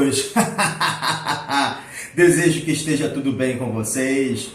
amigos! Desejo que esteja tudo bem com vocês.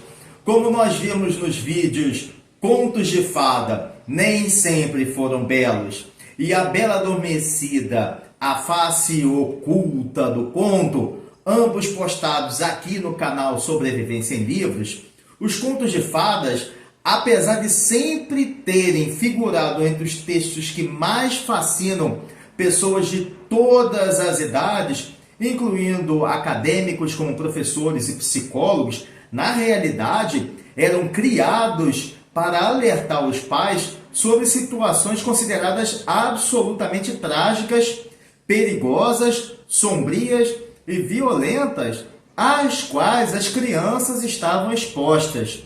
Como nós vimos nos vídeos, contos de fada nem sempre foram belos. E a Bela Adormecida, a face oculta do conto, ambos postados aqui no canal Sobrevivência em Livros, os contos de fadas, apesar de sempre terem figurado entre os textos que mais fascinam pessoas de todas as idades, incluindo acadêmicos como professores e psicólogos, na realidade eram criados para alertar os pais sobre situações consideradas absolutamente trágicas, perigosas, sombrias e violentas, às quais as crianças estavam expostas.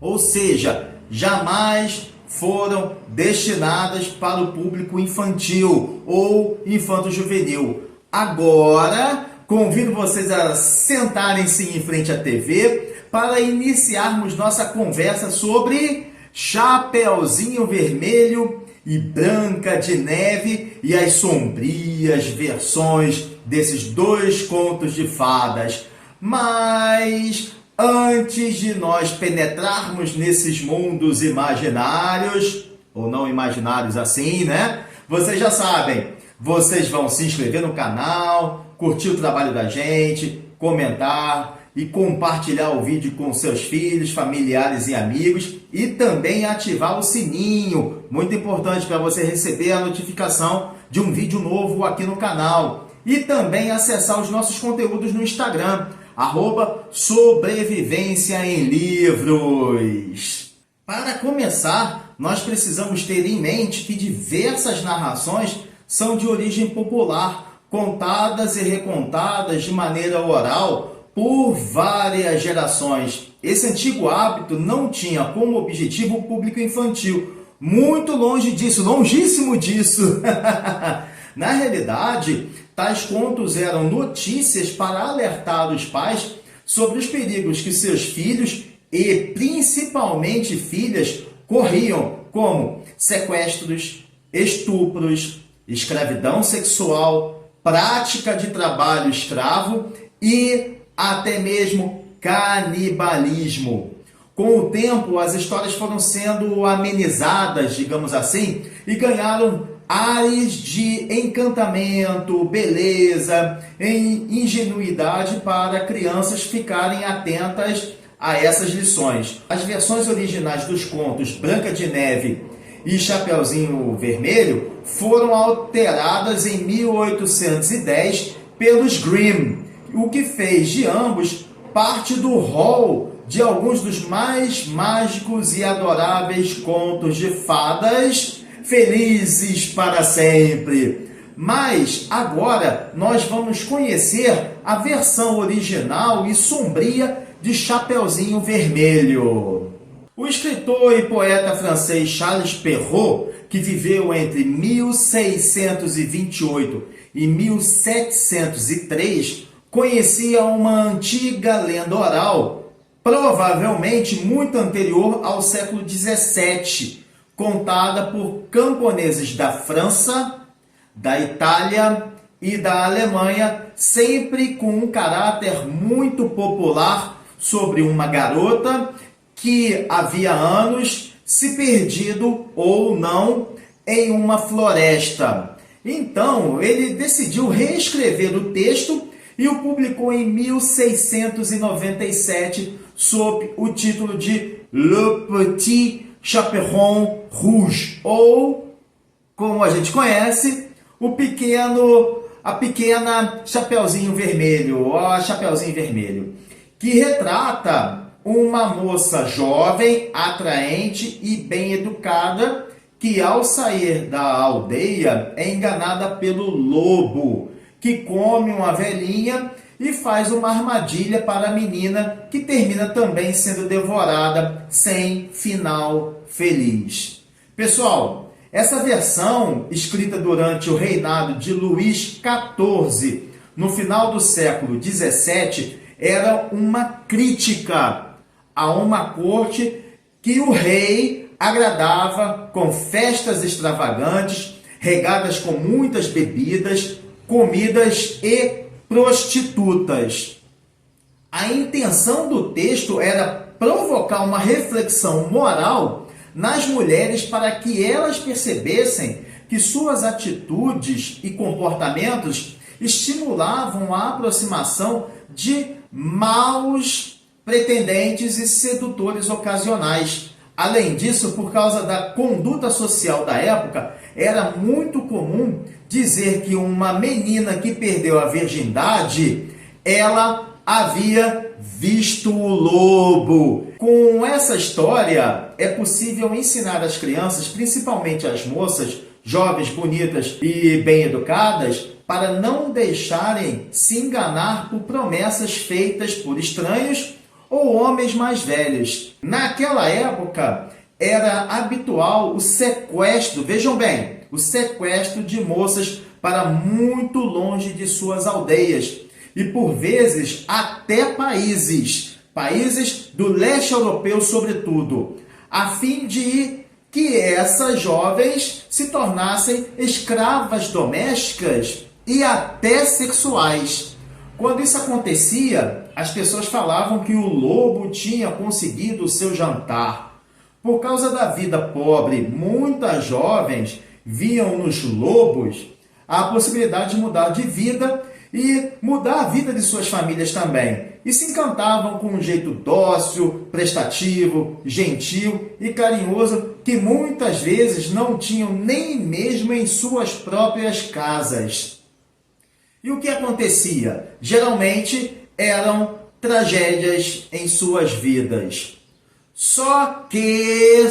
Ou seja, jamais foram destinadas para o público infantil ou infanto-juvenil. Agora, convido vocês a sentarem-se em frente à TV para iniciarmos nossa conversa sobre Chapeuzinho Vermelho e Branca de Neve e as sombrias versões desses dois contos de fadas. Mas antes de nós penetrarmos nesses mundos imaginários, ou não imaginários assim, né? Vocês já sabem, vocês vão se inscrever no canal, curtir o trabalho da gente, comentar e compartilhar o vídeo com seus filhos, familiares e amigos e também ativar o sininho, muito importante para você receber a notificação de um vídeo novo aqui no canal. E também acessar os nossos conteúdos no Instagram, @Sobrevivência em Livros. Para começar, nós precisamos ter em mente que diversas narrações são de origem popular, contadas e recontadas de maneira oral por várias gerações. Esse antigo hábito não tinha como objetivo o público infantil. Muito longe disso, longíssimo disso. Na realidade, tais contos eram notícias para alertar os pais sobre os perigos que seus filhos e principalmente filhas corriam, como sequestros, estupros, escravidão sexual, prática de trabalho escravo e até mesmo canibalismo. Com o tempo, as histórias foram sendo amenizadas, digamos assim, e ganharam ares de encantamento, beleza e ingenuidade para crianças ficarem atentas a essas lições. As versões originais dos contos Branca de Neve e Chapeuzinho Vermelho foram alteradas em 1810 pelos Grimm, o que fez de ambos parte do rol de alguns dos mais mágicos e adoráveis contos de fadas felizes para sempre. Mas agora nós vamos conhecer a versão original e sombria de Chapeuzinho Vermelho. O escritor e poeta francês Charles Perrault, que viveu entre 1628 e 1703, conhecia uma antiga lenda oral, provavelmente muito anterior ao século XVII, contada por camponeses da França, da Itália e da Alemanha, sempre com um caráter muito popular sobre uma garota que havia anos se perdido ou não em uma floresta. Então, ele decidiu reescrever o texto e o publicou em 1697 sob o título de Le Petit Chaperon Rouge, ou, como a gente conhece, a pequena Chapeuzinho Vermelho, ou a Chapeuzinho Vermelho, que retrata uma moça jovem, atraente e bem educada, que ao sair da aldeia é enganada pelo lobo, que come uma velhinha e faz uma armadilha para a menina, que termina também sendo devorada sem final feliz. Pessoal, essa versão, escrita durante o reinado de Luís XIV, no final do século XVII, era uma crítica a uma corte que o rei agradava com festas extravagantes, regadas com muitas bebidas, comidas e prostitutas. A intenção do texto era provocar uma reflexão moral nas mulheres para que elas percebessem que suas atitudes e comportamentos estimulavam a aproximação de maus pretendentes e sedutores ocasionais. Além disso, por causa da conduta social da época, era muito comum dizer que uma menina que perdeu a virgindade, ela havia visto o lobo. Com essa história, é possível ensinar as crianças, principalmente as moças, jovens, bonitas e bem educadas, para não deixarem se enganar por promessas feitas por estranhos ou homens mais velhos. Naquela época, era habitual o sequestro, vejam bem, o sequestro de moças para muito longe de suas aldeias e, por vezes, até países do leste europeu, sobretudo, a fim de que essas jovens se tornassem escravas domésticas e até sexuais. Quando isso acontecia, as pessoas falavam que o lobo tinha conseguido o seu jantar. Por causa da vida pobre, muitas jovens viam nos lobos a possibilidade de mudar de vida e mudar a vida de suas famílias também. E se encantavam com um jeito dócil, prestativo, gentil e carinhoso que muitas vezes não tinham nem mesmo em suas próprias casas. E o que acontecia? Geralmente eram tragédias em suas vidas. Só que,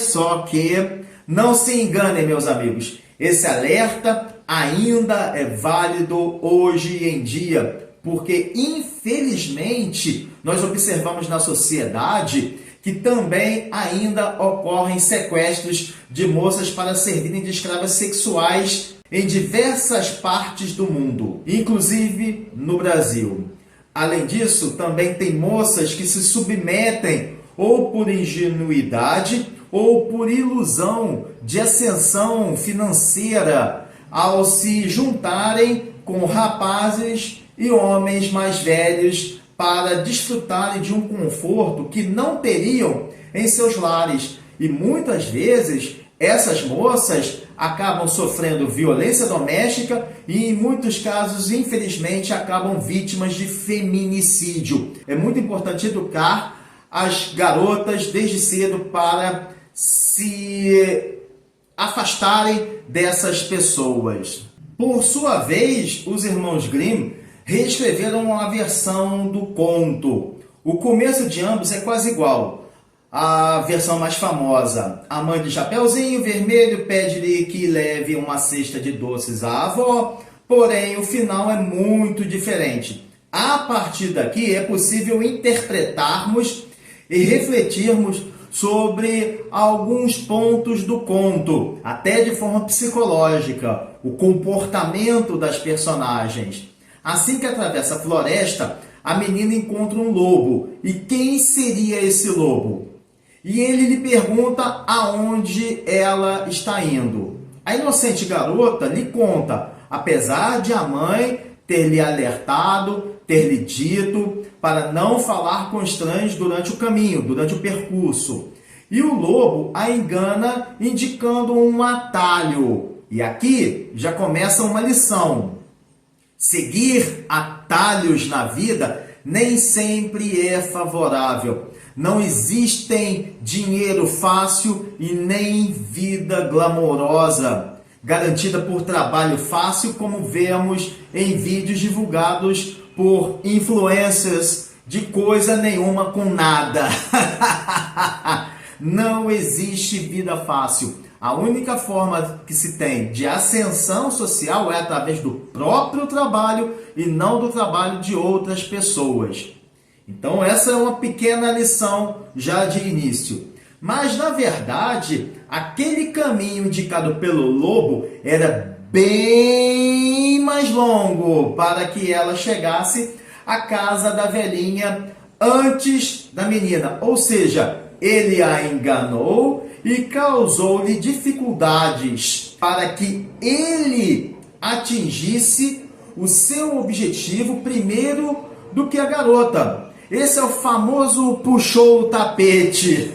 não se enganem, meus amigos, esse alerta ainda é válido hoje em dia, porque infelizmente nós observamos na sociedade que também ainda ocorrem sequestros de moças para servirem de escravas sexuais em diversas partes do mundo, inclusive no Brasil. Além disso, também tem moças que se submetem ou por ingenuidade ou por ilusão de ascensão financeira ao se juntarem com rapazes e homens mais velhos para desfrutarem de um conforto que não teriam em seus lares. E muitas vezes essas moças acabam sofrendo violência doméstica e, em muitos casos, infelizmente, acabam vítimas de feminicídio. É muito importante educar as garotas desde cedo para se afastarem dessas pessoas. Por sua vez, os irmãos Grimm reescreveram a versão do conto. O começo de ambos é quase igual. A versão mais famosa, a mãe de Chapeuzinho Vermelho pede-lhe que leve uma cesta de doces à avó, porém o final é muito diferente. A partir daqui é possível interpretarmos e refletirmos sobre alguns pontos do conto, até de forma psicológica, o comportamento das personagens. Assim que atravessa a floresta, a menina encontra um lobo. E quem seria esse lobo? E ele lhe pergunta aonde ela está indo. A inocente garota lhe conta, apesar de a mãe ter lhe alertado, ter lhe dito para não falar com estranhos durante o caminho, durante o percurso. E o lobo a engana indicando um atalho. E aqui já começa uma lição. Seguir atalhos na vida nem sempre é favorável. Não existem dinheiro fácil e nem vida glamourosa, garantida por trabalho fácil, como vemos em vídeos divulgados por influencers de coisa nenhuma com nada. Não existe vida fácil. A única forma que se tem de ascensão social é através do próprio trabalho e não do trabalho de outras pessoas. Então essa é uma pequena lição já de início. Mas na verdade, aquele caminho indicado pelo lobo era bem mais longo para que ela chegasse à casa da velhinha antes da menina. Ou seja, ele a enganou e causou-lhe dificuldades para que ele atingisse o seu objetivo primeiro do que a garota. Esse é o famoso puxou o tapete.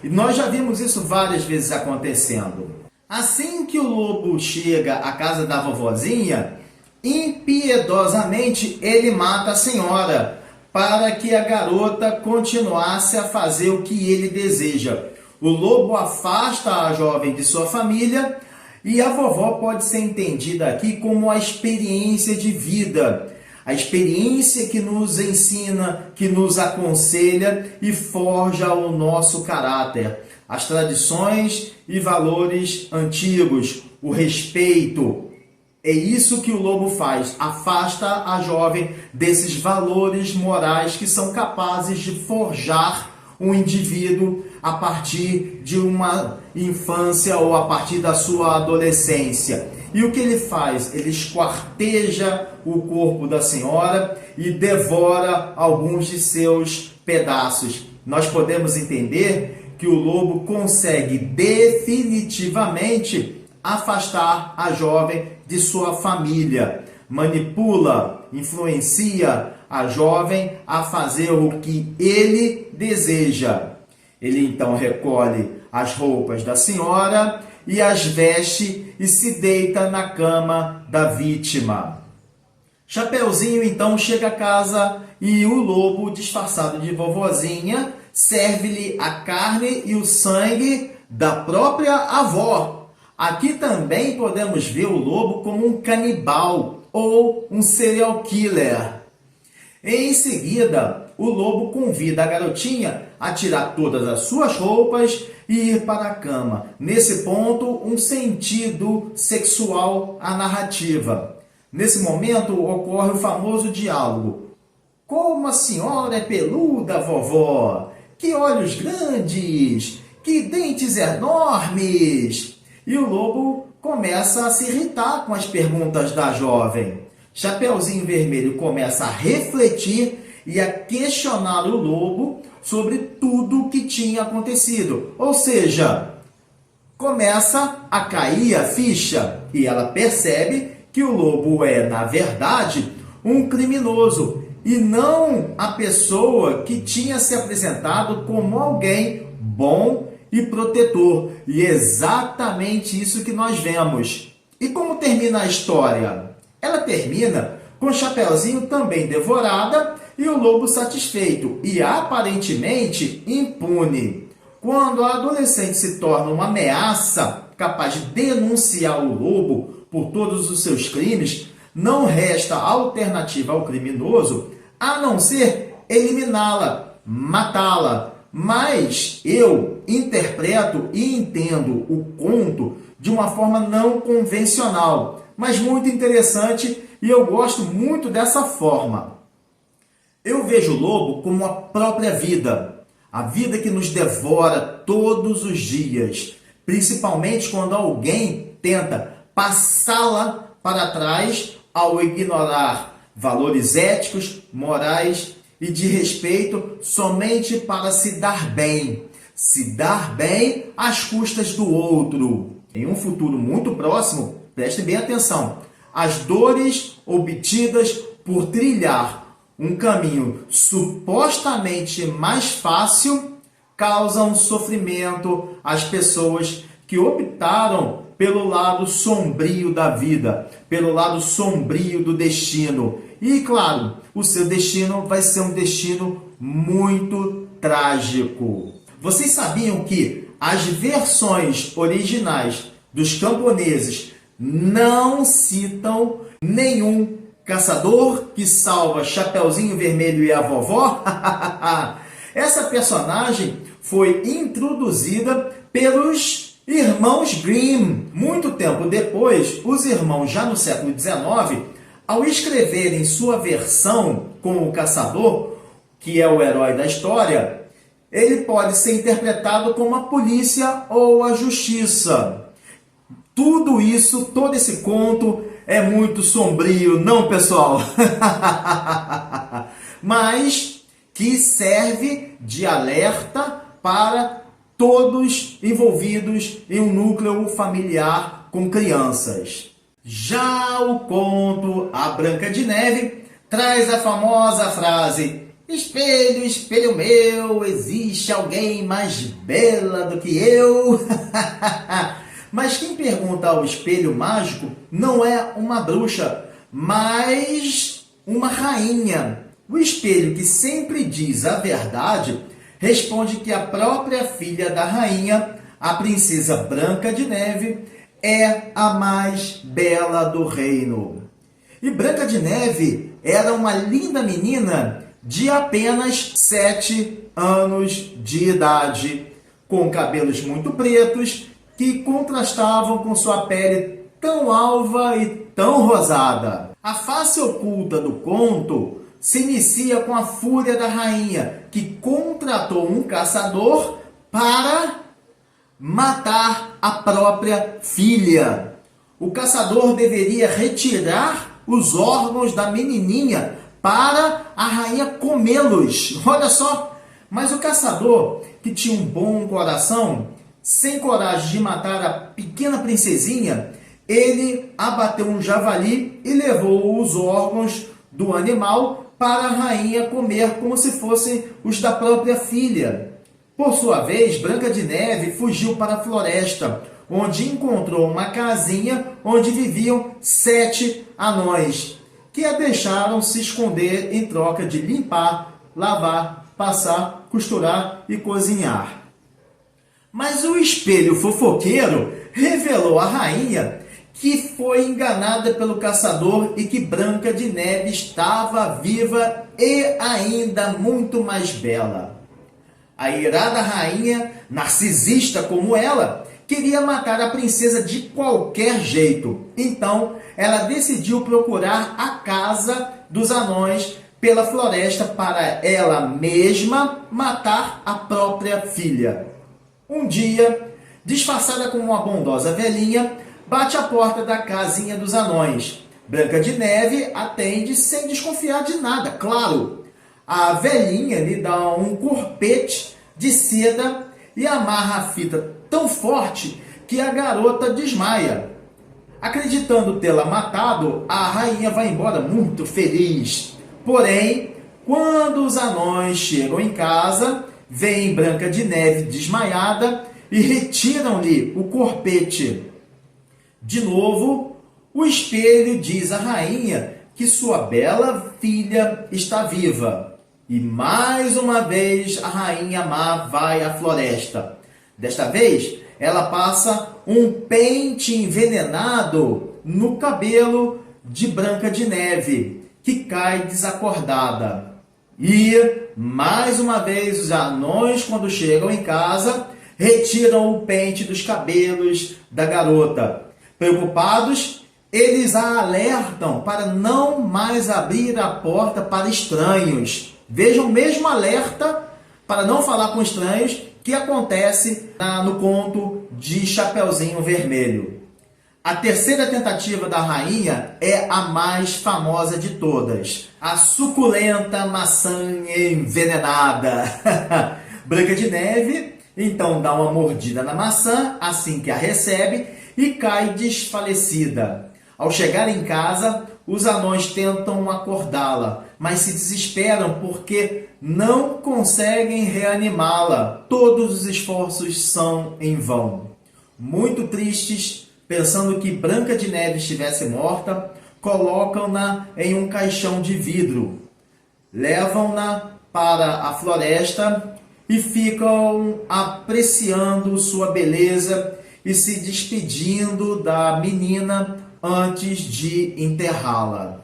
E nós já vimos isso várias vezes acontecendo. Assim que o lobo chega à casa da vovozinha, impiedosamente ele mata a senhora, para que a garota continuasse a fazer o que ele deseja. O lobo afasta a jovem de sua família e a vovó pode ser entendida aqui como a experiência de vida. A experiência que nos ensina, que nos aconselha e forja o nosso caráter. As tradições e valores antigos, o respeito. É isso que o lobo faz, afasta a jovem desses valores morais que são capazes de forjar um indivíduo a partir de uma infância ou a partir da sua adolescência. E o que ele faz? Ele esquarteja o corpo da senhora e devora alguns de seus pedaços. Nós podemos entender que o lobo consegue definitivamente afastar a jovem de sua família, manipula, influencia a jovem a fazer o que ele deseja. Ele então recolhe as roupas da senhora e as veste e se deita na cama da vítima. Chapeuzinho então chega a casa e o lobo, disfarçado de vovozinha, serve-lhe a carne e o sangue da própria avó. Aqui também podemos ver o lobo como um canibal ou um serial killer. Em seguida, o lobo convida a garotinha a tirar todas as suas roupas e ir para a cama. Nesse ponto, um sentido sexual à narrativa. Nesse momento, ocorre o famoso diálogo. Como a senhora é peluda, vovó! Que olhos grandes! Que dentes enormes! E o lobo começa a se irritar com as perguntas da jovem. Chapeuzinho Vermelho começa a refletir e a questionar o lobo sobre tudo o que tinha acontecido. Ou seja, começa a cair a ficha e ela percebe que o lobo é, na verdade, um criminoso e não a pessoa que tinha se apresentado como alguém bom e protetor. E é exatamente isso que nós vemos. E como termina a história? Ela termina com o Chapeuzinho também devorada e o lobo satisfeito e aparentemente impune. Quando a adolescente se torna uma ameaça capaz de denunciar o lobo por todos os seus crimes, não resta alternativa ao criminoso a não ser eliminá-la, matá-la. Mas eu interpreto e entendo o conto de uma forma não convencional, mas muito interessante, e eu gosto muito dessa forma. Eu vejo o lobo como a própria vida, a vida que nos devora todos os dias, principalmente quando alguém tenta passá-la para trás ao ignorar valores éticos, morais e de respeito somente para se dar bem às custas do outro. Em um futuro muito próximo, prestem bem atenção, as dores obtidas por trilhar um caminho supostamente mais fácil causam sofrimento às pessoas que optaram pelo lado sombrio da vida, pelo lado sombrio do destino. E, claro, o seu destino vai ser um destino muito trágico. Vocês sabiam que as versões originais dos camponeses não citam nenhum caçador que salva Chapeuzinho Vermelho e a vovó? Essa personagem foi introduzida pelos irmãos Grimm. Muito tempo depois, os irmãos, já no século XIX, ao escreverem sua versão com o caçador, que é o herói da história, ele pode ser interpretado como a polícia ou a justiça. Tudo isso, todo esse conto é muito sombrio, não, pessoal? Mas que serve de alerta para todos envolvidos em um núcleo familiar com crianças. Já o conto A Branca de Neve traz a famosa frase: espelho, espelho meu, existe alguém mais bela do que eu? Mas quem pergunta ao espelho mágico não é uma bruxa, mas uma rainha. O espelho, que sempre diz a verdade, responde que a própria filha da rainha, a princesa Branca de Neve, é a mais bela do reino. E Branca de Neve era uma linda menina de apenas 7 anos de idade, com cabelos muito pretos que contrastavam com sua pele tão alva e tão rosada. A face oculta do conto se inicia com a fúria da rainha, que contratou um caçador para matar a própria filha. O caçador deveria retirar os órgãos da menininha para a rainha comê-los. Olha só! Mas o caçador, que tinha um bom coração, sem coragem de matar a pequena princesinha, ele abateu um javali e levou os órgãos do animal para a rainha comer como se fossem os da própria filha. Por sua vez, Branca de Neve fugiu para a floresta, onde encontrou uma casinha onde viviam 7 anões, que a deixaram se esconder em troca de limpar, lavar, passar, costurar e cozinhar. Mas o espelho fofoqueiro revelou à rainha que foi enganada pelo caçador e que Branca de Neve estava viva e ainda muito mais bela. A irada rainha, narcisista como ela, queria matar a princesa de qualquer jeito. Então, ela decidiu procurar a casa dos anões pela floresta para ela mesma matar a própria filha. Um dia, disfarçada como uma bondosa velhinha, bate à porta da casinha dos anões. Branca de Neve atende sem desconfiar de nada, claro. A velhinha lhe dá um corpete de seda e amarra a fita tão forte que a garota desmaia. Acreditando tê-la matado, a rainha vai embora muito feliz. Porém, quando os anões chegam em casa, veem Branca de Neve desmaiada e retiram-lhe o corpete. De novo, o espelho diz à rainha que sua bela filha está viva. E mais uma vez a rainha má vai à floresta. Desta vez, ela passa um pente envenenado no cabelo de Branca de Neve, que cai desacordada. E, mais uma vez, os anões, quando chegam em casa, retiram o pente dos cabelos da garota. Preocupados, eles a alertam para não mais abrir a porta para estranhos. Vejam o mesmo alerta para não falar com estranhos que acontece no conto de Chapeuzinho Vermelho. A terceira tentativa da rainha é a mais famosa de todas, a suculenta maçã envenenada. Branca de Neve então dá uma mordida na maçã assim que a recebe e cai desfalecida. Ao chegar em casa, os anões tentam acordá-la, mas se desesperam porque não conseguem reanimá-la. Todos os esforços são em vão. Muito tristes, pensando que Branca de Neve estivesse morta, colocam-na em um caixão de vidro. Levam-na para a floresta e ficam apreciando sua beleza e se despedindo da menina antes de enterrá-la.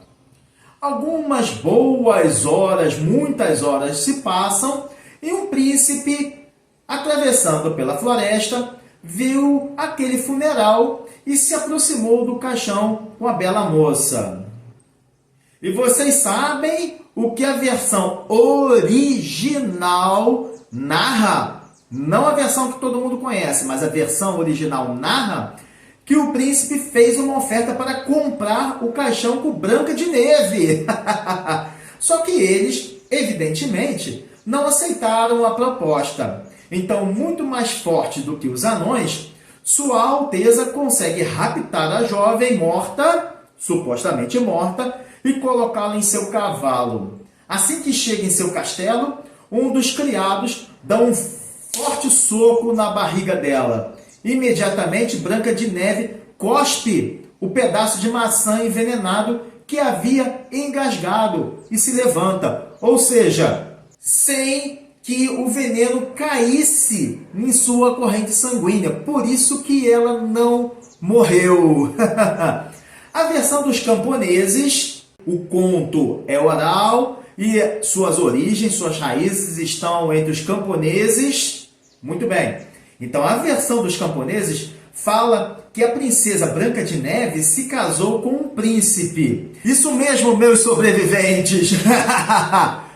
Algumas boas horas, muitas horas se passam e um príncipe, atravessando pela floresta, viu aquele funeral e se aproximou do caixão com a bela moça. E vocês sabem o que a versão original narra? Não a versão que todo mundo conhece, mas a versão original narra que o príncipe fez uma oferta para comprar o caixão com Branca de Neve. Só que eles, evidentemente, não aceitaram a proposta. Então, muito mais forte do que os anões, Sua Alteza consegue raptar a jovem morta, supostamente morta, e colocá-la em seu cavalo. Assim que chega em seu castelo, um dos criados dá um forte soco na barriga dela. Imediatamente, Branca de Neve cospe o pedaço de maçã envenenado que havia engasgado e se levanta. Ou seja, sem que o veneno caísse em sua corrente sanguínea. Por isso que ela não morreu. A versão dos camponeses, o conto é oral e suas origens, suas raízes estão entre os camponeses. Muito bem. Então, a versão dos camponeses fala que a princesa Branca de Neve se casou com um príncipe. Isso mesmo, meus sobreviventes!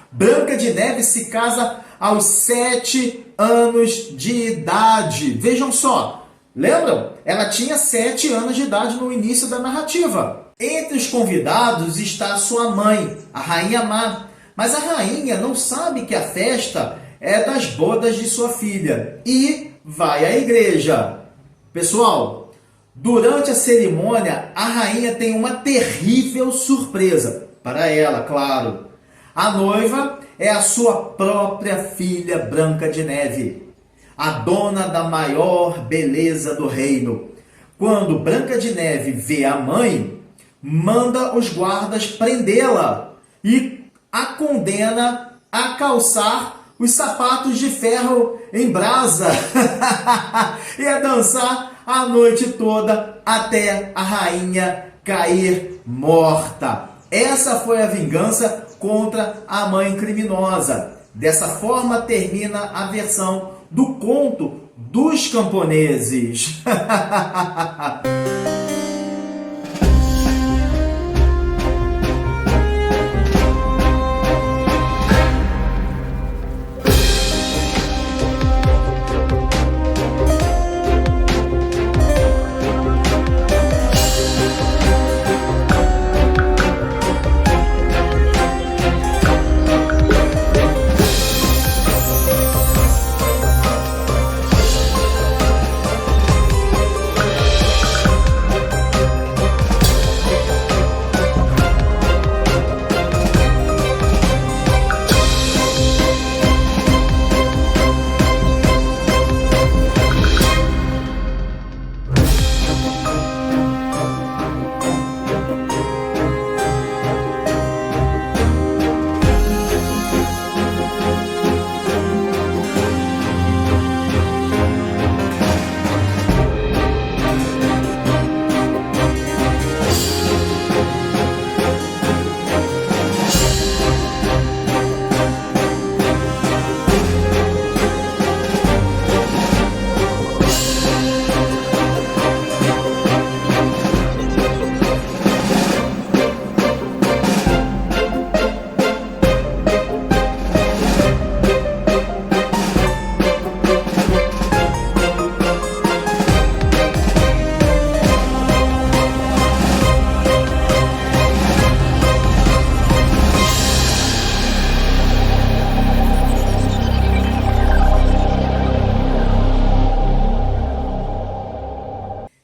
Branca de Neve se casa aos 7 anos de idade. Vejam só, lembram? Ela tinha 7 anos de idade no início da narrativa. Entre os convidados está sua mãe, a Rainha Má. Mas a rainha não sabe que a festa é das bodas de sua filha e vai à igreja. Pessoal, durante a cerimônia, a rainha tem uma terrível surpresa. Para ela, claro. A noiva é a sua própria filha Branca de Neve, a dona da maior beleza do reino. Quando Branca de Neve vê a mãe, manda os guardas prendê-la e a condena a calçar os sapatos de ferro em brasa e a dançar a noite toda até a rainha cair morta. Essa foi a vingança contra a mãe criminosa. Dessa forma termina a versão do conto dos camponeses.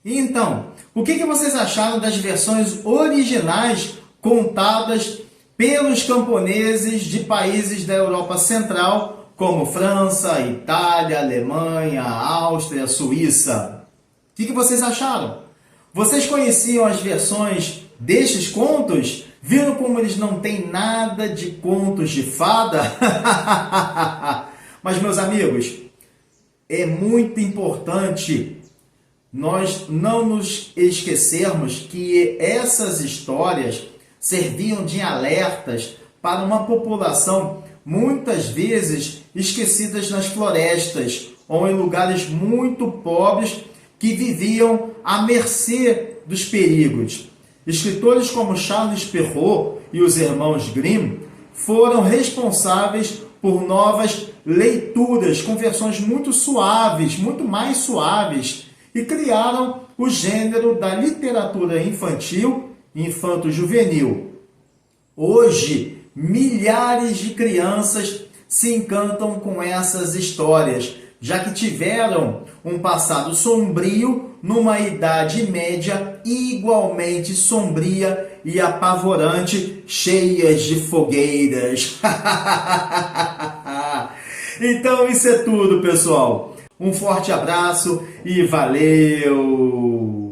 Então, o que vocês acharam das versões originais contadas pelos camponeses de países da Europa Central, como França, Itália, Alemanha, Áustria, Suíça? O que vocês acharam? Vocês conheciam as versões destes contos? Viram como eles não têm nada de contos de fada? Mas, meus amigos, é muito importante nós não nos esquecermos que essas histórias serviam de alertas para uma população muitas vezes esquecidas nas florestas ou em lugares muito pobres que viviam à mercê dos perigos. Escritores como Charles Perrault e os irmãos Grimm foram responsáveis por novas leituras com versões muito suaves, muito mais suaves, e criaram o gênero da literatura infantil, infanto-juvenil. Hoje, milhares de crianças se encantam com essas histórias. já que tiveram um passado sombrio numa Idade Média igualmente sombria e apavorante, cheias de fogueiras. Então isso é tudo, pessoal. Um forte abraço e valeu!